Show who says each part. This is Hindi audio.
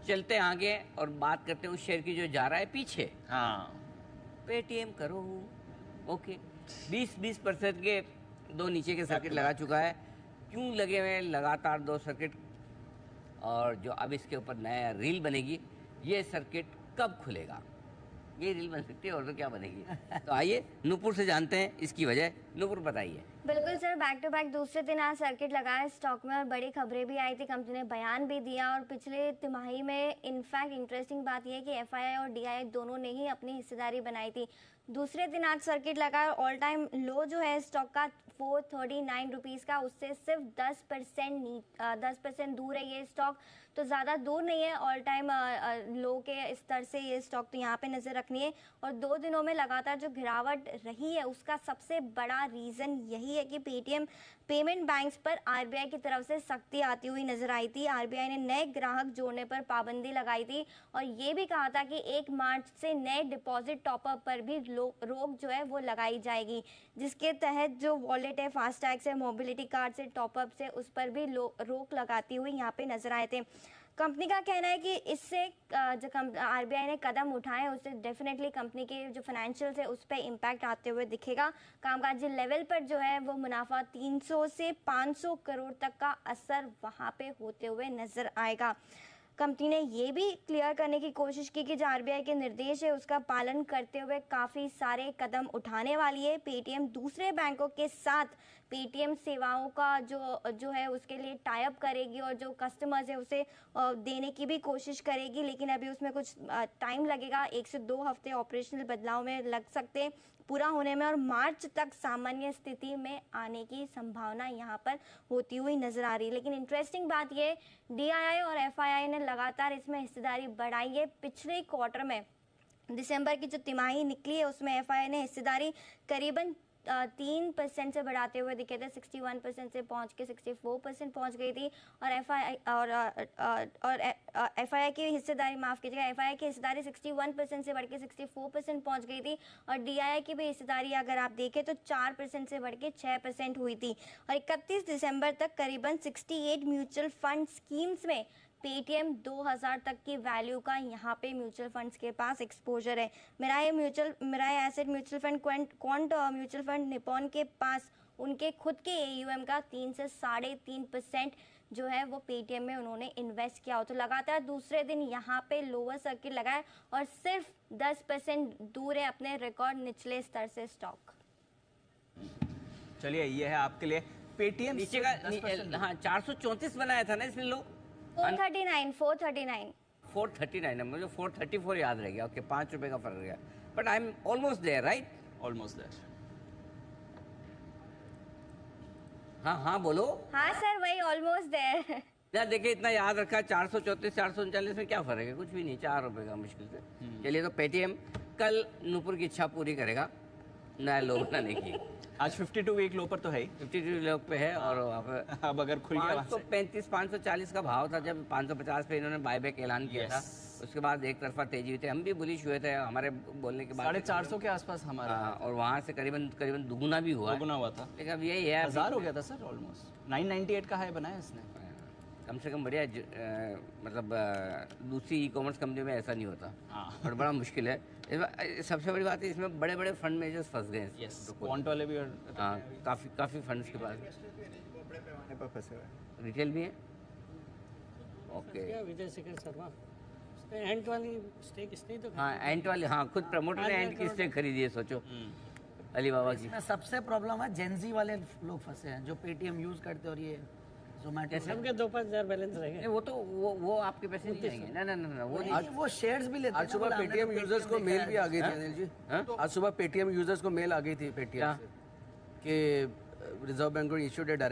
Speaker 1: चलते हैं आगे और बात करते हैं उस शेयर की जो जा रहा है पीछे।
Speaker 2: हाँ,
Speaker 1: पेटीएम करो, ओके। 20% के दो नीचे के सर्किट लगा चुका है। क्यों लगे हुए हैं लगातार 2 सर्किट, और जो अब इसके ऊपर नया रील बनेगी, ये सर्किट कब खुलेगा? ये रील बन सकती है और तो क्या बनेगी। तो आइए नूपुर से जानते हैं इसकी वजह। नूपुर बताइए।
Speaker 3: बिल्कुल सर, बैक टू बैक दूसरे दिन आज सर्किट लगा है स्टॉक में और बड़ी खबरें भी आई थी, कंपनी ने बयान भी दिया। और पिछले तिमाही में इनफैक्ट इंटरेस्टिंग बात यह है कि एफआईआई और डीआईआई दोनों ने ही अपनी हिस्सेदारी बनाई थी। दूसरे दिन आज सर्किट लगा और ऑल टाइम लो जो है स्टॉक का 439 रुपीज़ का, उससे सिर्फ 10% दूर है ये स्टॉक। तो ज़्यादा दूर नहीं है ऑल टाइम लो के स्तर से ये स्टॉक, तो यहाँ पे नज़र रखनी है। और 2 दिनों में लगातार जो गिरावट रही है उसका सबसे बड़ा रीज़न यही है कि पेटीएम पेमेंट बैंक्स पर आरबीआई की तरफ से सख्ती आती हुई नजर आई थी। आरबीआई ने नए ग्राहक जोड़ने पर पाबंदी लगाई थी और ये भी कहा था कि 1 मार्च से नए डिपॉजिट टॉपअप पर भी रोक जो है वो लगाई जाएगी, जिसके तहत जो वॉलेट है, फास्टैग से, मोबिलिटी कार्ड से, टॉपअप से, उस पर भी रोक लगाती हुई यहाँ पे नजर आए थे। कंपनी का कहना है कि इससे जो आरबीआई ने कदम उठाए उससे डेफिनेटली कंपनी के जो फाइनेंशियल्स है उस पर इम्पैक्ट आते हुए दिखेगा। कामकाजी लेवल पर जो है वो मुनाफा 300 से 500 करोड़ तक का असर वहाँ पे होते हुए नजर आएगा। कंपनी ने ये भी क्लियर करने की कोशिश की कि जो आरबीआई के निर्देश है उसका पालन करते हुए काफ़ी सारे कदम उठाने वाली है। पेटीएम दूसरे बैंकों के साथ पेटीएम सेवाओं का जो है उसके लिए टाई अप करेगी और जो कस्टमर्स है उसे देने की भी कोशिश करेगी, लेकिन अभी उसमें कुछ टाइम लगेगा। 1 से 2 हफ्ते ऑपरेशनल बदलाव में लग सकते पूरा होने में और मार्च तक सामान्य स्थिति में आने की संभावना यहाँ पर होती हुई नजर आ रही है। लेकिन इंटरेस्टिंग बात ये, डीआईआई और एफआईआई ने लगातार इसमें हिस्सेदारी बढ़ाई है। पिछले क्वार्टर में दिसंबर की जो तिमाही निकली है उसमें एफआईआई ने हिस्सेदारी करीबन 3% से बढ़ाते हुए दिखे थे। 61% से पहुंच के 64% पहुंच गई थी। और एफआईआई की हिस्सेदारी, माफ़ कीजिएगा, एफआईआई की हिस्सेदारी 61% से बढ़ के 64% पहुंच गई थी। और डीआईआई की भी हिस्सेदारी अगर आप देखें तो 4% से बढ़ के 6% हुई थी। और 31 दिसंबर तक करीबन 68 म्यूचुअल फंड स्कीम्स में पेटीएम 2000 तक की वैल्यू का यहाँ पे म्यूचुअल फंड्स के पास एक्सपोजर है। Mirae asset mutual fund, quant mutual fund, Nippon के पास उनके खुद के एयूएम का 3 से 3.5% जो है वो पेटीएम में उन्होंने इन्वेस्ट किया हो। तो लगातार दूसरे दिन यहाँ पे लोअर सर्किट लगा है और सिर्फ 10% दूर है अपने रिकॉर्ड निचले स्तर से स्टॉक।
Speaker 2: चलिए ये है आपके लिए पेटीएम
Speaker 1: नीचे का हाँ 434 बनाया था ना इसने लो, 439 है, मुझे 434 याद रह गया। ओके, 5 रुपए का फर्क गया, but I am almost there, right?
Speaker 2: Almost there.
Speaker 1: हाँ बोलो।
Speaker 3: हाँ सर, वही ऑलमोस्ट देयर।
Speaker 1: यार देखिए, इतना याद रखा, 434 439 में क्या फर्क है? कुछ भी नहीं, 4 रुपए का मुश्किल से। चलिए, तो पेटीएम कल नूपुर की इच्छा पूरी करेगा नया लो बनाने की।
Speaker 2: आज 52 वीक लो पर तो है ही,
Speaker 1: 52 लो पे है। और
Speaker 2: अब अगर खुल गया
Speaker 1: 535 540 का भाव था जब 550 पे इन्होंने बायबैक ऐलान किया था। उसके बाद एक तरफा तेजी हुई थी, हम भी बुलिश हुए थे हमारे बोलने के बाद।
Speaker 2: 450 के आसपास हमारा,
Speaker 1: और वहाँ से करीबन दुगुना भी हुआ था। लेकिन अब यही है,
Speaker 2: 1000 हो गया था सर ऑलमोस्ट। 998 का हाई बनाया इसने,
Speaker 1: कम से कम बढ़िया। मतलब दूसरी ई कॉमर्स कंपनी में ऐसा नहीं होता और बड़ा मुश्किल है। सबसे बड़ी बात है इसमें बड़े बड़े फंड मैनेजर्स फंस गए हैं।
Speaker 2: क्वांट वाले भी,
Speaker 1: हाँ, काफ़ी फंड्स के पास
Speaker 2: फंसे हुए,
Speaker 1: रिटेल भी है। ओके,
Speaker 4: विजय शेखर शर्मा एंड वाली स्टेक इसने तो,
Speaker 1: हाँ एंट वाली, हाँ खुद प्रमोटर ने एंट की स्टेक खरीदी है, सोचो अलीबाबा की।
Speaker 5: सबसे प्रॉब्लम है जेनजी वाले लोग फंसे हैं जो पेटीएम यूज करते और ये जोमेटो।
Speaker 4: सबके 2-5 बैलेंस रहेंगे।
Speaker 1: वो तो वो आपके पैसे नहीं जाएंगे। ना
Speaker 5: वो शेयर्स भी लेते हैं।
Speaker 6: आज सुबह पेटीएम यूजर्स को मेल भी आ गई थी अनिल जी। आज सुबह पेटीएम यूजर्स को मेल आ गई थी पेटीएम से कि रिजर्व बैंक को इश्यूड ए डायरेक्ट